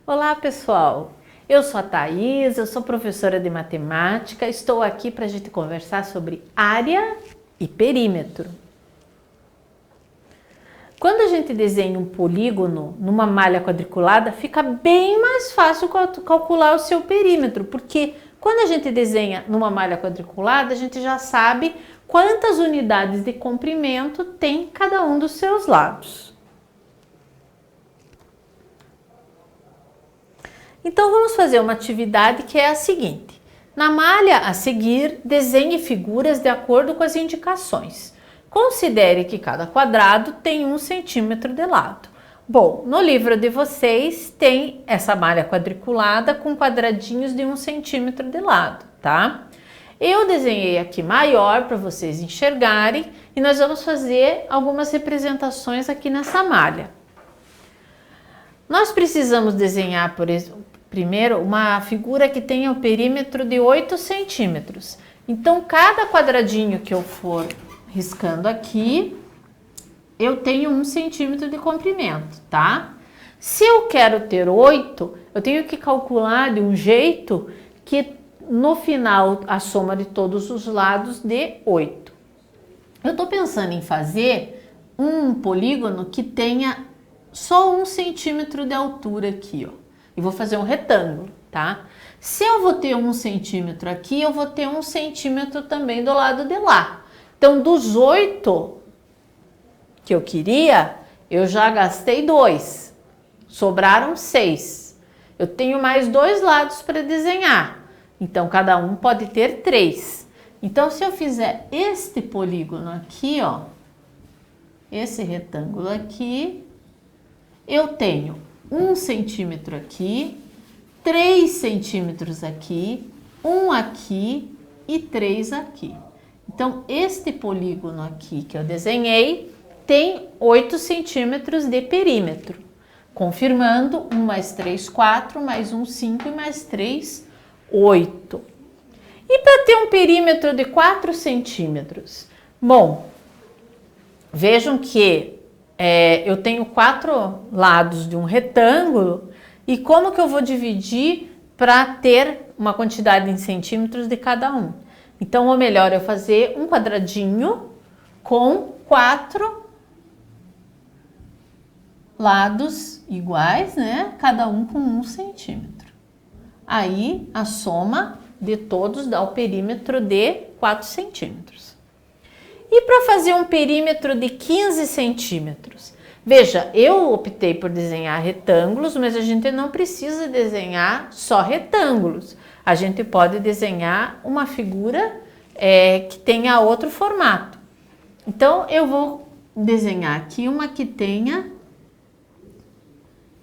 Olá, pessoal! Eu sou a Thaís, eu sou professora de matemática, estou aqui para a gente conversar sobre área e perímetro. Quando a gente desenha um polígono numa malha quadriculada, fica bem mais fácil calcular o seu perímetro, porque quando a gente desenha numa malha quadriculada, a gente já sabe quantas unidades de comprimento tem cada um dos seus lados. Então, vamos fazer uma atividade que é a seguinte. Na malha a seguir, desenhe figuras de acordo com as indicações. Considere que cada quadrado tem 1 centímetro de lado. Bom, no livro de vocês tem essa malha quadriculada com quadradinhos de 1 centímetro de lado, tá? Eu desenhei aqui maior para vocês enxergarem e nós vamos fazer algumas representações aqui nessa malha. Nós precisamos desenhar, por exemplo, primeiro uma figura que tenha o perímetro de 8 centímetros. Então, cada quadradinho que eu for riscando aqui, eu tenho 1 centímetro de comprimento, tá? Se eu quero ter 8, eu tenho que calcular de um jeito que no final a soma de todos os lados dê 8. Eu tô pensando em fazer um polígono que tenha só 1 centímetro de altura aqui, ó. E vou fazer um retângulo, tá? Se eu vou ter 1 centímetro aqui, eu vou ter 1 centímetro também do lado de lá. Então, dos 8 que eu queria, eu já gastei 2. Sobraram 6. Eu tenho mais 2 lados para desenhar. Então, cada um pode ter 3. Então, se eu fizer este polígono aqui, ó, esse retângulo aqui, eu tenho 1 centímetro aqui, 3 centímetros aqui, 1 aqui e 3 aqui. Então, este polígono aqui que eu desenhei tem 8 centímetros de perímetro. Confirmando, 1 mais 3, 4, mais 1, 5 e mais 3, 8. E para ter um perímetro de 4 centímetros? Bom, vejam que eu tenho 4 lados de um retângulo e como que eu vou dividir para ter uma quantidade em centímetros de cada um? Então, o melhor é fazer um quadradinho com 4 lados iguais, né? Cada um com 1 centímetro. Aí, a soma de todos dá o perímetro de 4 centímetros. E para fazer um perímetro de 15 centímetros? Veja, eu optei por desenhar retângulos, mas a gente não precisa desenhar só retângulos. A gente pode desenhar uma figura que tenha outro formato. Então, eu vou desenhar aqui uma que tenha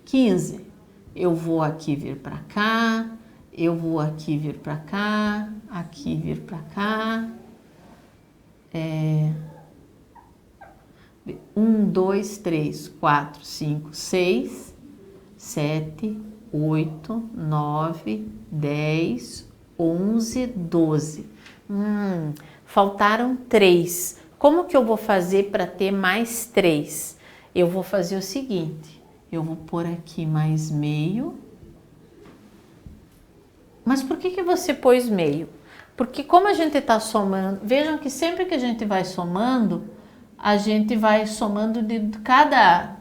15. Eu vou aqui vir para cá, eu vou aqui vir para cá, aqui vir para cá. 1, 2, 3, 4, 5, 6, 7, 8, 9, 10, 11, 12. Faltaram 3. Como que eu vou fazer para ter mais 3? Eu vou fazer o seguinte, eu vou pôr aqui mais meio. Mas por que você pôs meio? Porque como a gente está somando, vejam que sempre que a gente vai somando de cada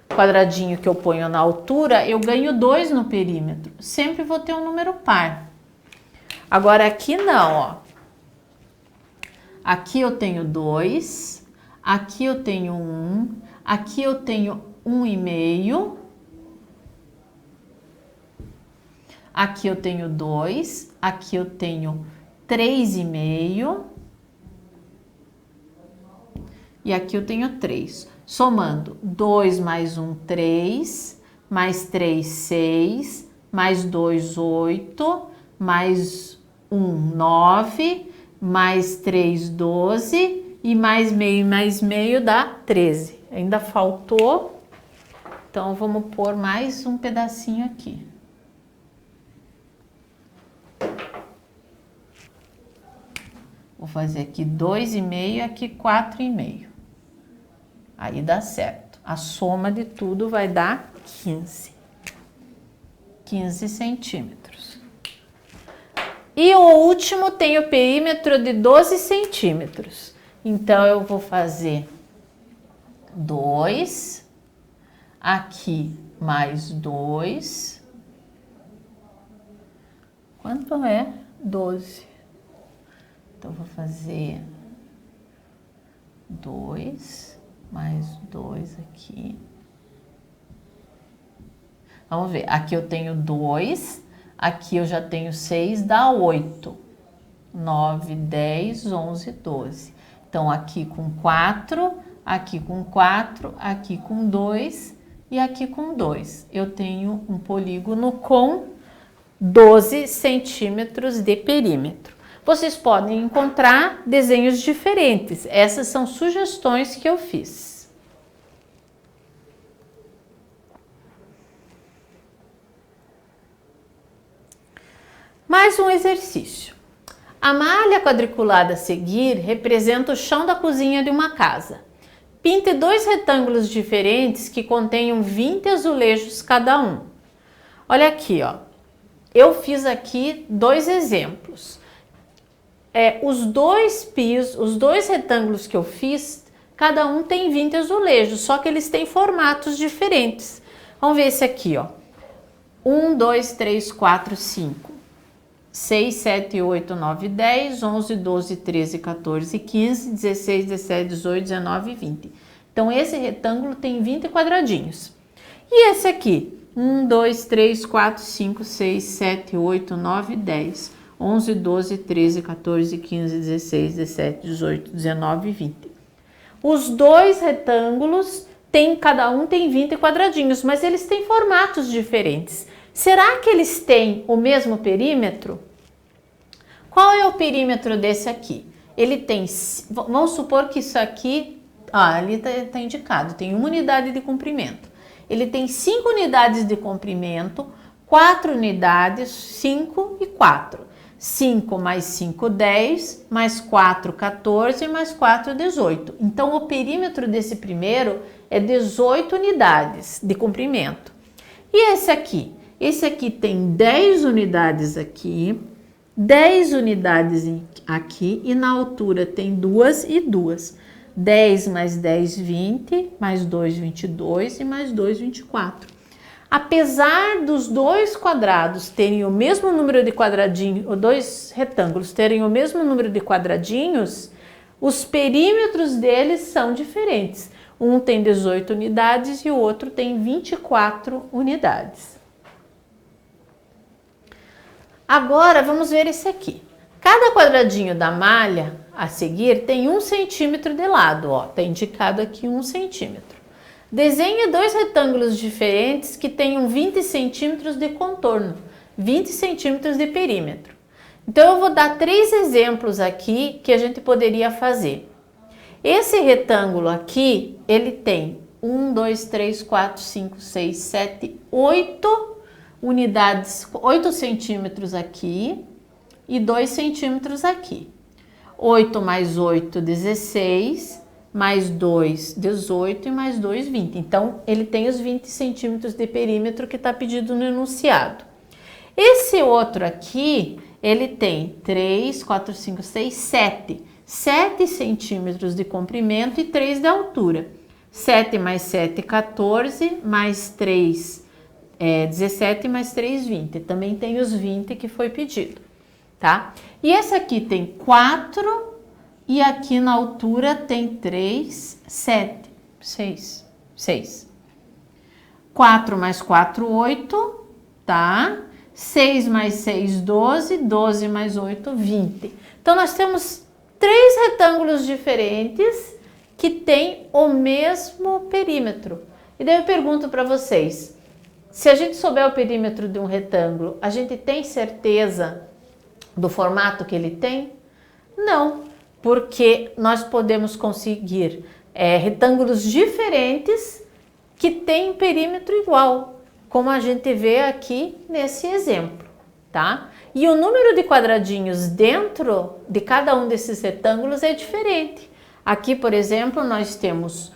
quadradinho que eu ponho na altura, eu ganho 2 no perímetro. Sempre vou ter um número par. Agora aqui não, ó. Aqui eu tenho 2, aqui eu tenho 1, aqui eu tenho 1,5, aqui eu tenho 2, aqui eu tenho 3,5 e aqui eu tenho 3. Somando 2 mais 1, 3, mais 3, 6, mais 2, 8, mais 1, 9, mais 3, 12 e mais meio dá 13. Ainda faltou, então vamos pôr mais um pedacinho aqui. Vou fazer aqui 2,5, aqui 4,5. Aí dá certo. A soma de tudo vai dar 15. 15 centímetros. E o último tem o perímetro de 12 centímetros. Então, eu vou fazer 2, aqui mais 2. Quanto é? 12. Então, vou fazer 2 mais 2 aqui. Vamos ver, aqui eu tenho 2, aqui eu já tenho 6, dá 8. 9, 10, 11, 12. Então, aqui com 4, aqui com 4, aqui com 2 e aqui com 2. Eu tenho um polígono com 12 centímetros de perímetro. Vocês podem encontrar desenhos diferentes. Essas são sugestões que eu fiz. Mais um exercício. A malha quadriculada a seguir representa o chão da cozinha de uma casa. Pinte 2 retângulos diferentes que contenham 20 azulejos cada um. Olha aqui, ó. Eu fiz aqui 2 exemplos. Os dois retângulos que eu fiz, cada um tem 20 azulejos, só que eles têm formatos diferentes. Vamos ver esse aqui, ó. 1, 2, 3, 4, 5. 6, 7, 8, 9, 10, 11, 12, 13, 14, 15, 16, 17, 18, 19 e 20. Então, esse retângulo tem 20 quadradinhos. E esse aqui? 1, 2, 3, 4, 5, 6, 7, 8, 9, 10, 11, 12, 13, 14, 15, 16, 17, 18, 19 e 20. Os dois retângulos, cada um tem 20 quadradinhos, mas eles têm formatos diferentes. Será que eles têm o mesmo perímetro? Qual é o perímetro desse aqui? Ele tem, vamos supor que isso aqui, ali está indicado, tem 1 unidade de comprimento. Ele tem 5 unidades de comprimento, 4 unidades, 5 e 4. 5 mais 5, 10, mais 4, 14, mais 4, 18. Então, o perímetro desse primeiro é 18 unidades de comprimento. E esse aqui? Esse aqui tem 10 unidades aqui, 10 unidades aqui e na altura tem 2 e 2. 10 mais 10, 20, mais 2, 22 e mais 2, 24. Apesar dos dois quadrados terem o mesmo número de quadradinhos, ou dois retângulos terem o mesmo número de quadradinhos, os perímetros deles são diferentes. Um tem 18 unidades e o outro tem 24 unidades. Agora, vamos ver esse aqui. Cada quadradinho da malha a seguir tem 1 centímetro de lado, ó. Tá indicado aqui 1 centímetro. Desenhe 2 retângulos diferentes que tenham 20 centímetros de contorno, 20 centímetros de perímetro. Então, eu vou dar 3 exemplos aqui que a gente poderia fazer. Esse retângulo aqui, ele tem 1, 2, 3, 4, 5, 6, 7, 8 unidades, 8 centímetros aqui e 2 centímetros aqui. 8 mais 8, 16, mais 2, 18 e mais 2, 20. Então, ele tem os 20 centímetros de perímetro que está pedido no enunciado. Esse outro aqui, ele tem 3, 4, 5, 6, 7. 7 centímetros de comprimento e 3 de altura. 7 mais 7, 14, mais 3, 17 mais 3, 20. Também tem os 20 que foi pedido, tá? E esse aqui tem 4 e aqui na altura tem 3, 7, 6. 4 mais 4, 8, tá? 6 mais 6, 12, 12 mais 8, 20. Então, nós temos 3 retângulos diferentes que têm o mesmo perímetro. E daí eu pergunto para vocês, se a gente souber o perímetro de um retângulo, a gente tem certeza do formato que ele tem? Não, porque nós podemos conseguir retângulos diferentes que têm perímetro igual, como a gente vê aqui nesse exemplo, tá? E o número de quadradinhos dentro de cada um desses retângulos é diferente. Aqui, por exemplo, nós temos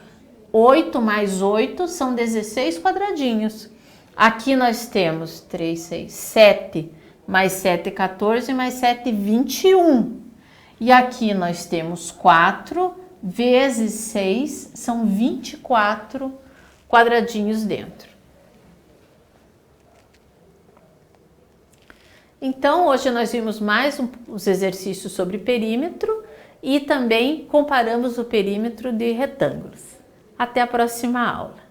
8 mais 8 são 16 quadradinhos. Aqui nós temos 3, 6, 7, mais 7, 14, mais 7, 21. E aqui nós temos 4 vezes 6, são 24 quadradinhos dentro. Então, hoje nós vimos mais os exercícios sobre perímetro e também comparamos o perímetro de retângulos. Até a próxima aula.